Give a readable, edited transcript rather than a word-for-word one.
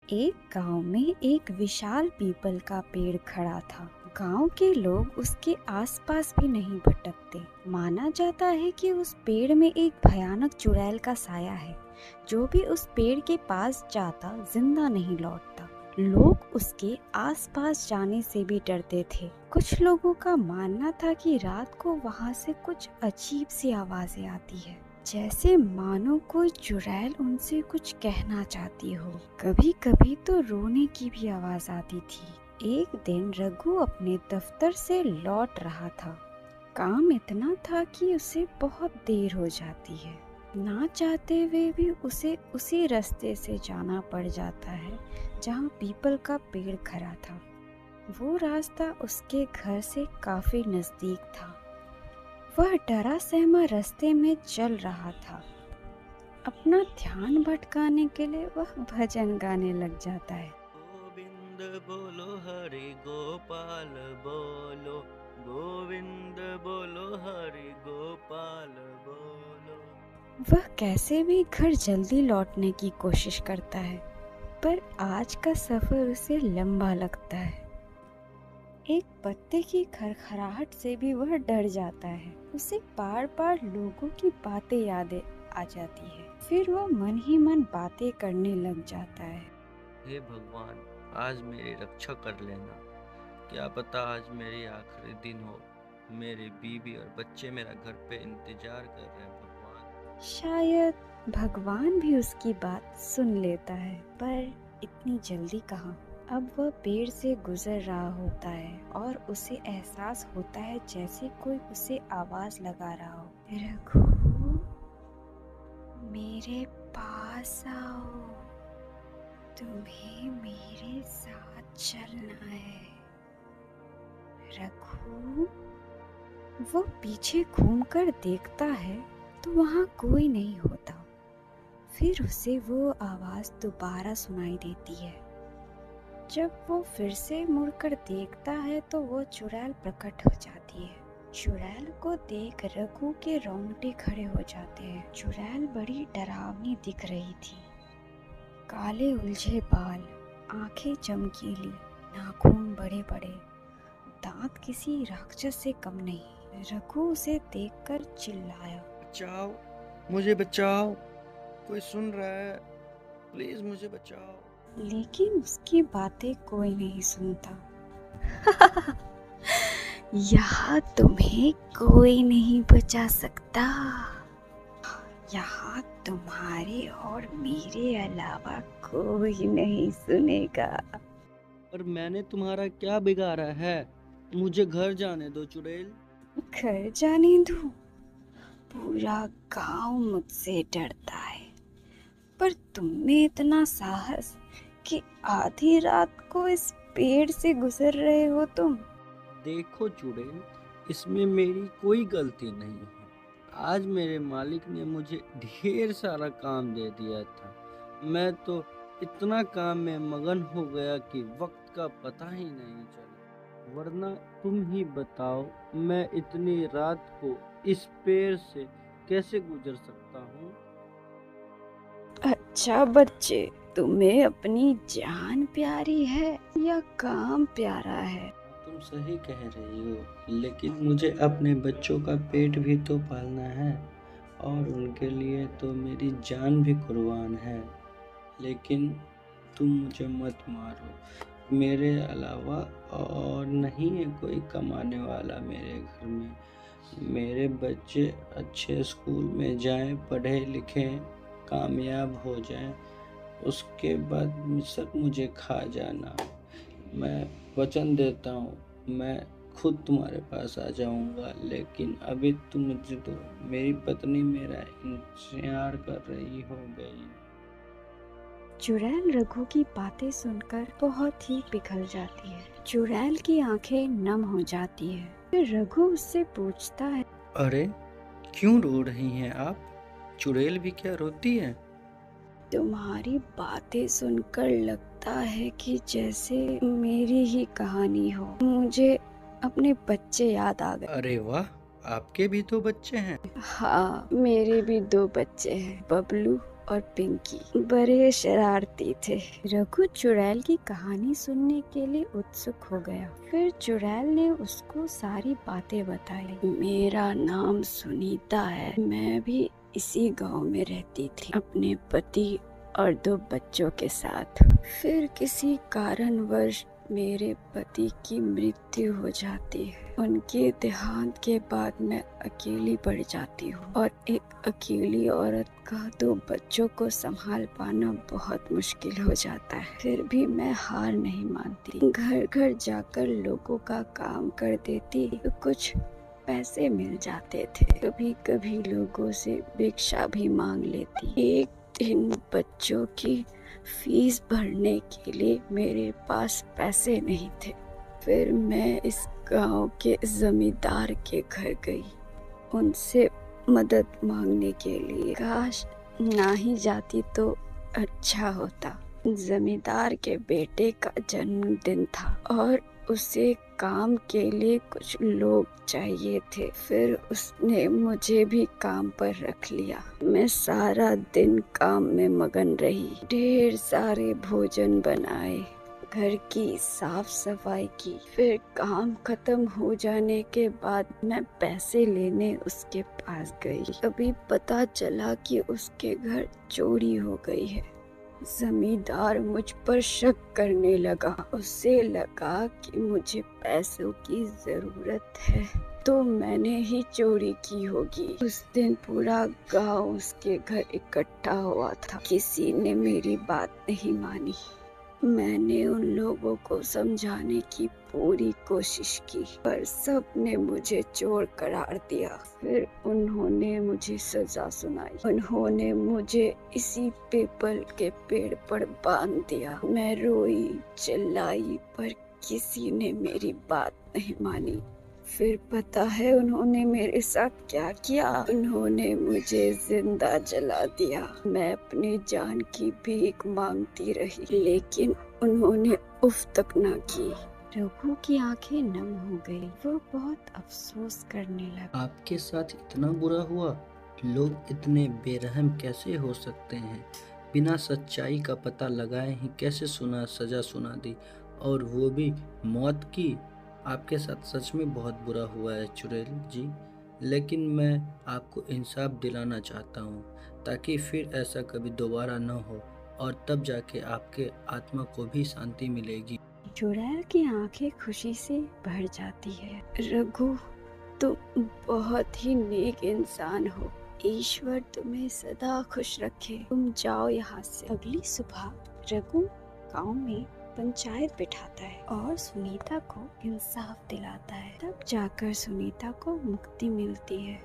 एक गांव में एक विशाल पीपल का पेड़ खड़ा था। गांव के लोग उसके आसपास भी नहीं भटकते। माना जाता है कि उस पेड़ में एक भयानक चुड़ैल का साया है। जो भी उस पेड़ के पास जाता जिंदा नहीं लौटता। लोग उसके आसपास जाने से भी डरते थे। कुछ लोगों का मानना था कि रात को वहां से कुछ अजीब सी आवाजें आती है, जैसे मानो कोई चुड़ैल उनसे कुछ कहना चाहती हो। कभी कभी तो रोने की भी आवाज आती थी। एक दिन रघु अपने दफ्तर से लौट रहा था। काम इतना था कि उसे बहुत देर हो जाती है। ना चाहते हुए भी उसे उसी रास्ते से जाना पड़ जाता है जहाँ पीपल का पेड़ खड़ा था। वो रास्ता उसके घर से काफी नजदीक था। वह डरा सहमा रास्ते में चल रहा था। अपना ध्यान भटकाने के लिए वह भजन गाने लग जाता है। गोविंद बोलो हरि गोपाल बोलो, गोविंद बोलो हरि गोपाल बोलो। वह कैसे भी घर जल्दी लौटने की कोशिश करता है, पर आज का सफर उसे लंबा लगता है। एक पत्ते की खड़खड़ाहट से भी वह डर जाता है। उसे बार बार लोगों की बातें याद आ जाती है। फिर वह मन ही मन बातें करने लग जाता है। हे भगवान, आज मेरी रक्षा कर लेना। क्या पता आज मेरी आखिरी दिन हो। मेरी बीवी और बच्चे मेरा घर पे इंतजार कर रहे हैं भगवान। शायद भगवान भी उसकी बात सुन लेता है, पर इतनी जल्दी कहाँ। अब वह पेड़ से गुजर रहा होता है और उसे एहसास होता है जैसे कोई उसे आवाज लगा रहा हो। रघु, मेरे पास आओ, तुम्हें मेरे साथ चलना है। रघु। वो पीछे घूमकर देखता है तो वहाँ कोई नहीं होता। फिर उसे वो आवाज दोबारा सुनाई देती है। जब वो फिर से मुड़कर देखता है तो वो चुड़ैल प्रकट हो जाती है। चुड़ैल को देख रघु के रोंगटे खड़े हो जाते हैं। चुड़ैल बड़ी डरावनी दिख रही थी। काले उलझे बाल, आंखें चमकीली, नाखून बड़े बड़े, दांत किसी राक्षस से कम नहीं। रघु उसे देखकर चिल्लाया, बचाओ, मुझे बचाओ, कोई सुन रहा है? प्लीज मुझे बचाओ। लेकिन उसकी बातें कोई नहीं सुनता। यहाँ तुम्हें कोई नहीं बचा सकता। यहाँ तुम्हारे और मेरे अलावा कोई नहीं सुनेगा। पर मैंने तुम्हारा क्या बिगाड़ा है? मुझे घर जाने दो चुड़ैल। घर जाने दो? पूरा गांव मुझसे डरता है, पर तुम में इतना साहस कि आधी रात को इस पेड़ से गुजर रहे हो तुम। देखो चुड़ैल, इसमें मेरी कोई गलती नहीं है। आज मेरे मालिक ने मुझे ढेर सारा काम दे दिया था। मैं तो इतना काम में मगन हो गया कि वक्त का पता ही नहीं चला। वरना तुम ही बताओ, मैं इतनी रात को इस पेड़ से कैसे गुजर सकता हूँ? अच्छा बच्चे, तुम्हें अपनी जान प्यारी है या काम प्यारा है? तुम सही कह रही हो, लेकिन मुझे अपने बच्चों का पेट भी तो पालना है और उनके लिए तो मेरी जान भी कुर्बान है। लेकिन तुम मुझे मत मारो। मेरे अलावा और नहीं है कोई कमाने वाला मेरे घर में। मेरे बच्चे अच्छे स्कूल में जाएं, पढ़े लिखें, कामयाब हो जाएं, उसके बाद सब मुझे खा जाना। मैं वचन देता हूँ, मैं खुद तुम्हारे पास आ जाऊंगा, लेकिन अभी तुम मुझे दो। मेरी पत्नी मेरा इंतजार कर रही हो गई। चुड़ैल रघु की बातें सुनकर बहुत ही पिघल जाती है। चुड़ैल की आंखें नम हो जाती है। फिर रघु उससे पूछता है, अरे, क्यों रो रही हैं आप? चुड़ैल भी क्या रोती है? तुम्हारी बातें सुनकर लगता है कि जैसे मेरी ही कहानी हो। मुझे अपने बच्चे याद आ गए। अरे वाह, आपके भी तो बच्चे हैं। हाँ, मेरे भी दो बच्चे हैं, बबलू और पिंकी बड़े शरारती थे। रघु चुड़ैल की कहानी सुनने के लिए उत्सुक हो गया। फिर चुड़ैल ने उसको सारी बातें बताई। मेरा नाम सुनीता है, मैं भी इसी गांव में रहती थी अपने पति और 2 बच्चों के साथ। फिर किसी कारणवश मेरे पति की मृत्यु हो जाती है। उनके देहांत के बाद मैं अकेली पड़ जाती हूँ और एक अकेली औरत का 2 बच्चों को संभाल पाना बहुत मुश्किल हो जाता है। फिर भी मैं हार नहीं मानती। घर घर जाकर लोगों का काम कर देती तो कुछ पैसे मिल जाते थे। कभी कभी लोगों से भिक्षा भी मांग लेती। एक दिन बच्चों की फीस भरने के लिए मेरे पास पैसे नहीं थे। फिर मैं इस गांव के जमींदार के घर गई, उनसे मदद मांगने के लिए। काश ना ही जाती तो अच्छा होता। जमींदार के बेटे का जन्मदिन था और उसे काम के लिए कुछ लोग चाहिए थे। फिर उसने मुझे भी काम पर रख लिया। मैं सारा दिन काम में मगन रही। ढेर सारे भोजन बनाए, घर की साफ सफाई की। फिर काम खत्म हो जाने के बाद मैं पैसे लेने उसके पास गई। अभी पता चला कि उसके घर चोरी हो गई है। जमींदार मुझ पर शक करने लगा। उसे लगा कि मुझे पैसों की जरूरत है तो मैंने ही चोरी की होगी। उस दिन पूरा गांव उसके घर इकट्ठा हुआ था। किसी ने मेरी बात नहीं मानी। मैंने उन लोगों को समझाने की पूरी कोशिश की पर सब ने मुझे चोर करार दिया। फिर उन्होंने मुझे सजा सुनाई। उन्होंने मुझे इसी पीपल के पेड़ पर बांध दिया। मैं रोई चिल्लाई पर किसी ने मेरी बात नहीं मानी। फिर पता है उन्होंने मेरे साथ क्या किया? उन्होंने मुझे जिंदा जला दिया। मैं अपनी जान की भीख मांगती रही लेकिन उन्होंने उफ तक ना की। रघु की आंखें नम हो गई। वो बहुत अफसोस करने लगा। आपके साथ इतना बुरा हुआ? लोग इतने बेरहम कैसे हो सकते हैं? बिना सच्चाई का पता लगाए ही कैसे सजा सुना दी, और वो भी मौत की। आपके साथ सच में बहुत बुरा हुआ है चुड़ैल जी, लेकिन मैं आपको इंसाफ दिलाना चाहता हूँ ताकि फिर ऐसा कभी दोबारा न हो, और तब जाके आपके आत्मा को भी शांति मिलेगी। चुड़ैल की आंखें खुशी से भर जाती है। रघु, तुम बहुत ही नेक इंसान हो। ईश्वर तुम्हें सदा खुश रखे। तुम जाओ यहाँ से। अगली सुबह रघु गांव में पंचायत बिठाता है और सुनीता को इंसाफ दिलाता है। तब जाकर सुनीता को मुक्ति मिलती है।